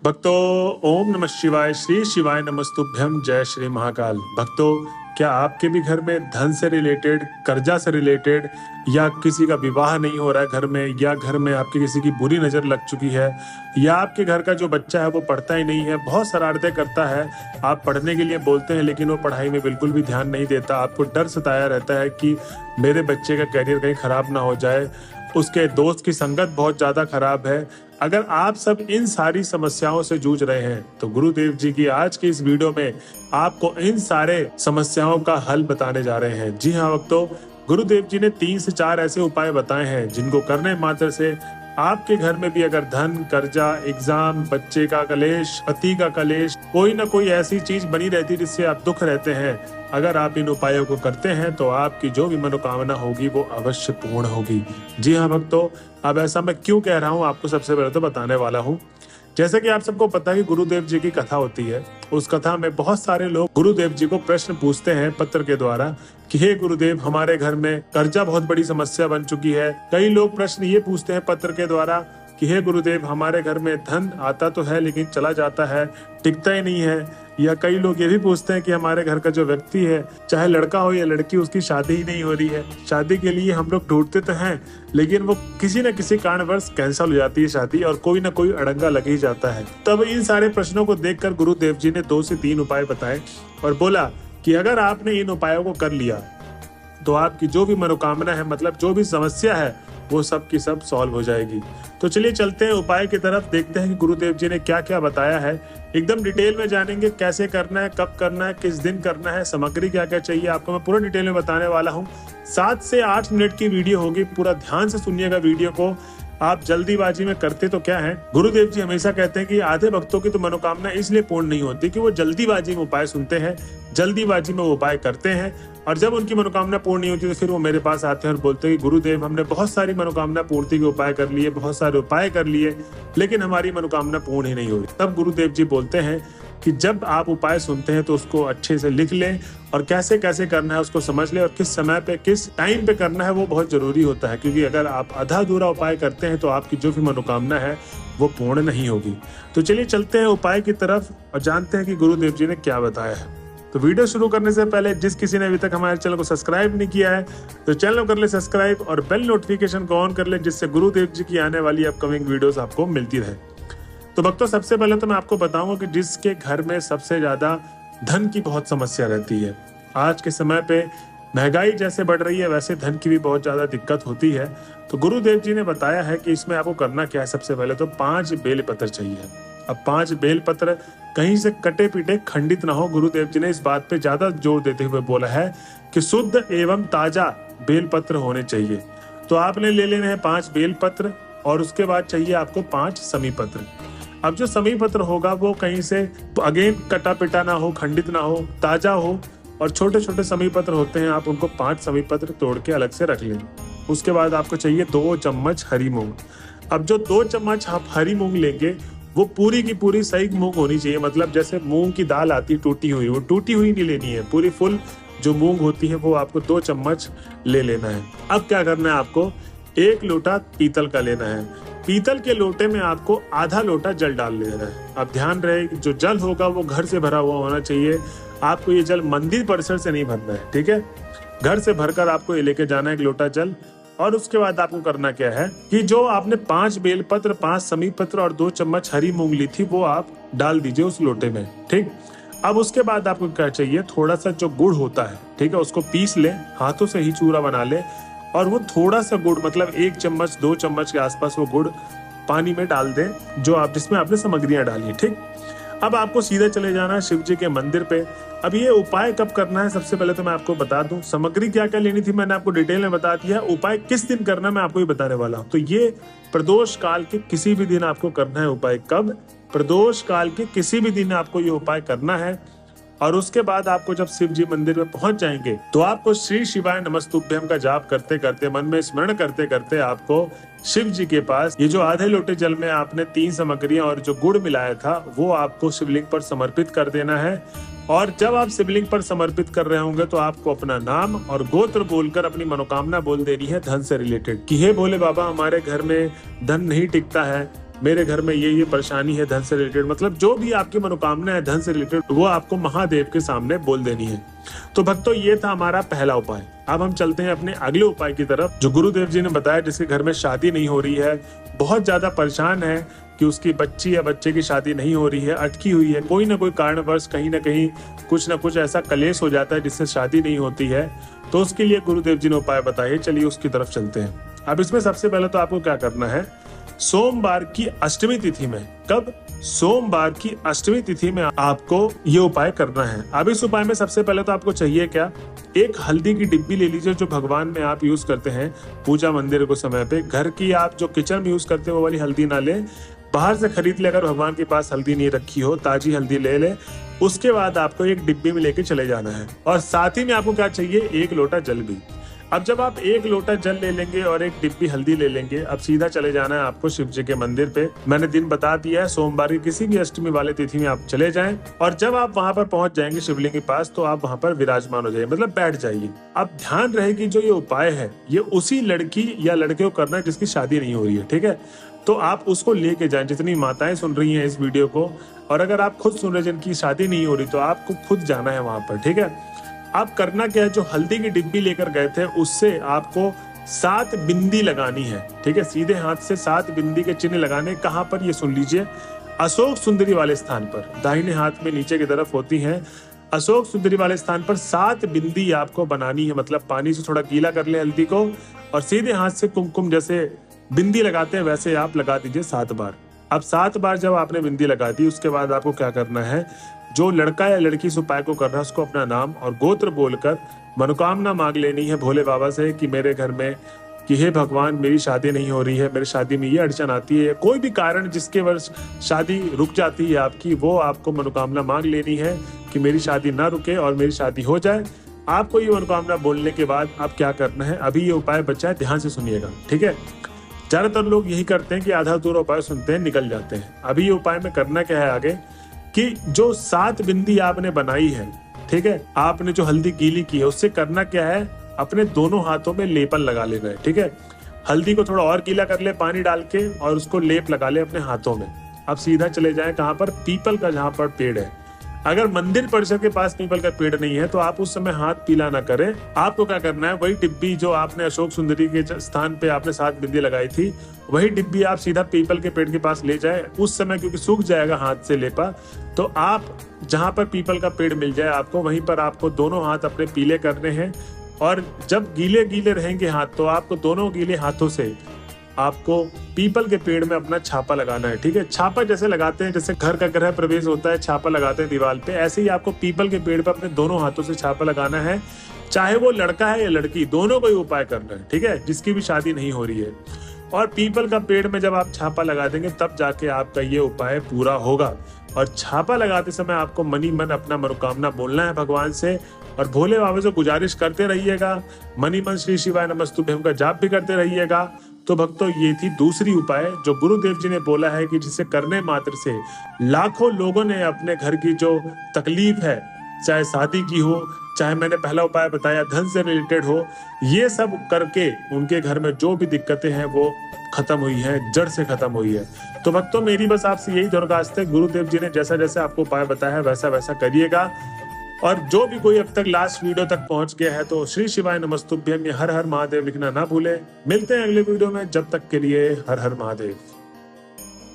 भक्तों, ओम नमः शिवाय, श्री शिवाय नमस्तुभ्यम, जय श्री महाकाल। भक्तों, क्या आपके भी घर में धन से रिलेटेड, कर्जा से रिलेटेड, या किसी का विवाह नहीं हो रहा है घर में, या घर में आपकी किसी की बुरी नजर लग चुकी है, या आपके घर का जो बच्चा है वो पढ़ता ही नहीं है, बहुत शरारतें करता है, आप पढ़ने के लिए बोलते हैं लेकिन वो पढ़ाई में बिल्कुल भी ध्यान नहीं देता, आपको डर सताया रहता है कि मेरे बच्चे का कैरियर कहीं खराब ना हो जाए, उसके दोस्त की संगत बहुत ज्यादा खराब है। अगर आप सब इन सारी समस्याओं से जूझ रहे हैं तो गुरुदेव जी की आज की इस वीडियो में आपको इन सारे समस्याओं का हल बताने जा रहे हैं। जी हाँ भक्तों, गुरुदेव जी ने 3 से 4 ऐसे उपाय बताए हैं जिनको करने मात्र से आपके घर में भी अगर धन, कर्जा, एग्जाम, बच्चे का कलेश, पति का कलेश, कोई ना कोई ऐसी चीज बनी रहती है जिससे आप दुख रहते हैं, अगर आप इन उपायों को करते हैं तो आपकी जो भी मनोकामना होगी वो अवश्य पूर्ण होगी। जी हाँ भक्तों, अब ऐसा मैं क्यों कह रहा हूँ आपको सबसे पहले तो बताने वाला हूँ। जैसे कि आप सबको पता है कि गुरुदेव जी की कथा होती है, उस कथा में बहुत सारे लोग गुरुदेव जी को प्रश्न पूछते हैं पत्र के द्वारा कि हे गुरुदेव, हमारे घर में कर्जा बहुत बड़ी समस्या बन चुकी है। कई लोग प्रश्न ये पूछते हैं पत्र के द्वारा कि हे गुरुदेव, हमारे घर में धन आता तो है लेकिन चला जाता है, टिकता ही नहीं है। या कई लोग ये भी पूछते हैं कि हमारे घर का जो व्यक्ति है, चाहे लड़का हो या लड़की, उसकी शादी ही नहीं हो रही है, शादी के लिए हम लोग ढूंढते तो हैं लेकिन वो किसी न किसी कारणवश कैंसिल हो जाती है शादी, और कोई ना कोई अड़ंगा लग ही जाता है। तब इन सारे प्रश्नों को देखकर गुरुदेव जी ने 2 से 3 उपाय बताए और बोला कि अगर आपने इन उपायों को कर लिया तो आपकी जो भी मनोकामना है, मतलब जो भी समस्या है, वो सब की सब सॉल्व हो जाएगी। तो चलिए चलते हैं उपाय की तरफ, देखते हैं कि गुरुदेव जी ने क्या क्या बताया है। एकदम डिटेल में जानेंगे कैसे करना है, कब करना है, किस दिन करना है, सामग्री क्या क्या चाहिए, आपको मैं पूरा डिटेल में बताने वाला हूँ। 7 से 8 मिनट की वीडियो होगी, पूरा ध्यान से सुनिएगा वीडियो को। आप जल्दीबाजी में करते तो क्या है, गुरुदेव जी हमेशा कहते हैं कि आधे भक्तों की तो मनोकामना इसलिए पूर्ण नहीं होती कि वो जल्दीबाजी में उपाय सुनते हैं, जल्दीबाजी में वो उपाय करते हैं, और जब उनकी मनोकामना पूर्ण नहीं होती तो फिर वो मेरे पास आते हैं और बोलते हैं कि गुरुदेव, हमने बहुत सारी मनोकामना पूर्ति के उपाय कर लिए, बहुत सारे उपाय कर लिए, लेकिन हमारी मनोकामना पूर्ण ही नहीं हो रही। तब गुरुदेव जी बोलते हैं कि जब आप उपाय सुनते हैं तो उसको अच्छे से लिख लें और कैसे कैसे करना है उसको समझ लें, और किस समय पे, किस टाइम पे करना है वो बहुत जरूरी होता है, क्योंकि अगर आप आधा अधूरा उपाय करते हैं तो आपकी जो भी मनोकामना है वो पूर्ण नहीं होगी। तो चलिए चलते हैं उपाय की तरफ और जानते हैं कि गुरुदेव जी ने क्या बताया है। तो वीडियो शुरू करने से पहले जिस किसी ने अभी तक हमारे चैनल को सब्सक्राइब नहीं किया है तो चैनल को कर ले सब्सक्राइब और बेल नोटिफिकेशन को ऑन कर ले, जिससे गुरुदेव जी की आने वाली अपकमिंग वीडियोस आपको मिलती रहे। तो भक्तों, सबसे पहले तो मैं आपको बताऊंगा कि जिसके घर में सबसे ज्यादा धन की बहुत समस्या रहती है, आज के समय पे महंगाई जैसे बढ़ रही है वैसे धन की भी बहुत ज्यादा दिक्कत होती है। तो गुरुदेव जी ने बताया है कि इसमें आपको करना क्या है। सबसे पहले तो 5 बेलपत्र चाहिए। अब 5 बेलपत्र कहीं से कटे पीटे खंडित ना हो, गुरुदेव जी ने इस बात पे ज्यादा जोर देते हुए बोला है कि शुद्ध एवं ताजा बेलपत्र होने चाहिए। तो आपने ले लेने हैं 5 बेलपत्र और उसके बाद चाहिए आपको 5 समी पत्र। अब जो समी पत्र होगा वो कहीं से अगेन कटा पिटा ना हो, खंडित ना हो, ताजा हो, और छोटे छोटे समी पत्र होते हैं, आप उनको 5 समी पत्र तोड़ के अलग से रख लें। उसके बाद आपको चाहिए 2 चम्मच हरी मूंग। अब जो 2 चम्मच आप हरी मूंग लेंगे वो पूरी की पूरी सही मूंग होनी चाहिए, मतलब जैसे मूंग की दाल आती है टूटी हुई, वो टूटी हुई नहीं लेनी है, पूरी फुल जो मूंग होती है वो आपको 2 चम्मच ले लेना है। अब क्या करना है, आपको 1 लोटा पीतल का लेना है। पीतल के लोटे में आपको आधा लोटा जल डाल लेना है। अब ध्यान रहे जो जल होगा वो घर से भरा हुआ होना चाहिए, आपको ये जल मंदिर परिसर से नहीं भरना है, ठीक है। घर से भरकर आपको ये लेके जाना है 1 लोटा जल। और उसके बाद आपको करना क्या है कि जो आपने 5 बेलपत्र, 5 समी पत्र और 2 चम्मच हरी मूंग ली थी वो आप डाल दीजिए उस लोटे में, ठीक। अब उसके बाद आपको क्या चाहिए, थोड़ा सा जो गुड़ होता है, ठीक है, उसको पीस ले, हाथों से ही चूरा बना ले, और वो थोड़ा सा गुड़, मतलब 1 चम्मच 2 चम्मच के आसपास वो गुड़ पानी में डाल दें जो आप जिसमें आपने सामग्रियां डाली, ठीक। अब आपको सीधे चले जाना है शिव जी के मंदिर पे। अब ये उपाय कब करना है, सबसे पहले तो मैं आपको बता दूं, सामग्री क्या क्या लेनी थी मैंने आपको डिटेल में बता दिया। उपाय किस दिन करना मैं आपको ही बताने वाला हूं। तो ये प्रदोष काल के किसी भी दिन आपको करना है उपाय। कब, प्रदोष काल के किसी भी दिन आपको ये उपाय करना है। और उसके बाद आपको जब शिव जी मंदिर में पहुंच जाएंगे तो आपको श्री शिवाय नमस्तुभ्यम का जाप करते करते, मन में स्मरण करते करते आपको शिव जी के पास ये जो आधे लोटे जल में आपने 3 सामग्रियां और जो गुड़ मिलाया था वो आपको शिवलिंग पर समर्पित कर देना है। और जब आप शिवलिंग पर समर्पित कर रहे होंगे तो आपको अपना नाम और गोत्र बोलकर अपनी मनोकामना बोल देनी है धन से रिलेटेड कि हे भोले बाबा, हमारे घर में धन नहीं टिकता है, मेरे घर में ये परेशानी है धन से रिलेटेड, मतलब जो भी आपकी मनोकामना है धन से रिलेटेड वो आपको महादेव के सामने बोल देनी है। तो भक्तों ये था हमारा पहला उपाय। अब हम चलते हैं अपने अगले उपाय की तरफ जो गुरुदेव जी ने बताया, जिसके घर में शादी नहीं हो रही है, बहुत ज्यादा परेशान है कि उसकी बच्ची या बच्चे की शादी नहीं हो रही है, अटकी हुई है, कोई ना कोई कारणवश कहीं ना कहीं कुछ ना कुछ ऐसा कलेश हो जाता है जिससे शादी नहीं होती है। तो उसके लिए गुरुदेव जी ने उपाय बताए, चलिए उसकी तरफ चलते हैं। अब इसमें सबसे पहले तो आपको क्या करना है, सोमवार की अष्टमी तिथि में, कब, सोमवार की अष्टमी तिथि में आपको ये उपाय करना है। अब इस उपाय में सबसे पहले तो आपको चाहिए क्या, एक हल्दी की डिब्बी ले लीजिए जो भगवान में आप यूज करते हैं पूजा मंदिर को समय पे। घर की आप जो किचन में यूज करते हैं वो वाली हल्दी ना ले, बाहर से खरीद ले, अगर भगवान के पास हल्दी नहीं रखी हो ताजी हल्दी ले ले। उसके बाद आपको एक डिब्बी में लेके चले जाना है और साथ ही में आपको क्या चाहिए, एक लोटा जल भी। अब जब आप एक लोटा जल ले लेंगे और एक डिब्बी हल्दी ले लेंगे, अब सीधा चले जाना है आपको शिव जी के मंदिर पे। मैंने दिन बता दिया है, सोमवार की किसी भी अष्टमी वाले तिथि में आप चले जाएं और जब आप वहां पर पहुंच जाएंगे शिवलिंग के पास तो आप वहां पर विराजमान हो जाइए, मतलब बैठ जाइए। अब ध्यान रहे कि जो ये उपाय है ये उसी लड़की या लड़के को करना है जिसकी शादी नहीं हो रही है, ठीक है। तो आप उसको लेके जाएं, जितनी माताएं सुन रही हैं इस वीडियो को, और अगर आप खुद सुन रहे हैं जिनकी शादी नहीं हो रही तो आपको खुद जाना है वहां पर, ठीक है। आप करना क्या है, जो हल्दी की डिब्बी लेकर गए थे उससे आपको 7 बिंदी लगानी है, ठीक है। सीधे हाथ से 7 बिंदी के चिन्ह लगाने, कहाँ पर ये सुन लीजिए, अशोक सुंदरी वाले स्थान पर, दाहिने हाथ में नीचे की तरफ होती हैं। अशोक सुंदरी वाले स्थान पर 7 बिंदी आपको बनानी है, मतलब पानी से थोड़ा गीला कर ले हल्दी को और सीधे हाथ से कुमकुम जैसे बिंदी लगाते हैं वैसे आप लगा दीजिए 7 बार। अब 7 बार जब आपने बिंदी लगा दी उसके बाद आपको क्या करना है, जो लड़का या लड़की इस उपाय को कर रहा है उसको अपना नाम और गोत्र बोलकर मनोकामना मांग लेनी है भोले बाबा से कि मेरे घर में, कि हे भगवान मेरी शादी नहीं हो रही है, मेरी शादी में ये अड़चन आती है, कोई भी कारण जिसके वजह शादी रुक जाती है आपकी, वो आपको मनोकामना मांग लेनी है कि मेरी शादी ना रुके और मेरी शादी हो जाए। आपको ये मनोकामना बोलने के बाद अब क्या करना है, अभी ये उपाय बच्चा है, ध्यान से सुनिएगा, ठीक है। ज्यादातर लोग यही करते हैं कि आधा अधूरा उपाय सुनते हैं निकल जाते हैं। अभी ये उपाय में करना क्या है आगे, कि जो 7 बिंदी आपने बनाई है, ठीक है, आपने जो हल्दी गीली की है उससे करना क्या है, अपने दोनों हाथों में लेपन लगा लेना है, ठीक है। हल्दी को थोड़ा और गीला कर ले पानी डाल के और उसको लेप लगा ले अपने हाथों में। अब सीधा चले जाएं कहाँ पर, पीपल का जहाँ पर पेड़ है। अगर मंदिर परिसर के पास पीपल का पेड़ नहीं है तो आप उस समय हाथ पीला ना करें। आपको क्या करना है, वही डिब्बी जो आपने अशोक सुंदरी के स्थान पे आपने 7 बिंदी लगाई थी, वही डिब्बी आप सीधा पीपल के पेड़ के पास ले जाए। उस समय क्योंकि सूख जाएगा हाथ से लेपा, तो आप जहां पर पीपल का पेड़ मिल जाए आपको, वहीं पर आपको दोनों हाथ अपने पीले करने हैं। और जब गीले गीले रहेंगे हाथ तो आपको दोनों गीले हाथों से आपको पीपल के पेड़ में अपना छापा लगाना है, ठीक है। छापा जैसे लगाते हैं, जैसे घर का गृह प्रवेश होता है छापा लगाते हैं दीवार पे, ऐसे ही आपको पीपल के पेड़ पे अपने दोनों हाथों से छापा लगाना है। चाहे वो लड़का है या लड़की, दोनों को ही उपाय करना है, ठीक है, जिसकी भी शादी नहीं हो रही है। और पीपल का पेड़ में जब आप छापा लगा देंगे तब जाके आपका ये उपाय पूरा होगा। और छापा लगाते समय आपको मनी मन अपना मनोकामना बोलना है भगवान से और भोले बाबा से गुजारिश करते रहिएगा। मनी मन श्री शिवाय नमस्तुभ्यम का जाप भी करते रहिएगा। तो भक्तों ये थी दूसरी उपाय जो गुरुदेव जी ने बोला है कि जिसे करने मात्र से लाखों लोगों ने अपने घर की जो तकलीफ है, चाहे शादी की हो, चाहे मैंने पहला उपाय बताया धन से रिलेटेड हो, ये सब करके उनके घर में जो भी दिक्कतें हैं वो खत्म हुई है, जड़ से खत्म हुई है। तो भक्तों मेरी बस आपसे यही दरखास्त है, गुरुदेव जी ने जैसा जैसा आपको उपाय बताया है वैसा वैसा करिएगा। और जो भी कोई अब तक लास्ट वीडियो तक पहुंच गया है तो श्री शिवाय नमस्तुभ्यम या हर हर महादेव लिखना ना भूले। मिलते हैं अगले वीडियो में, जब तक के लिए हर हर महादेव।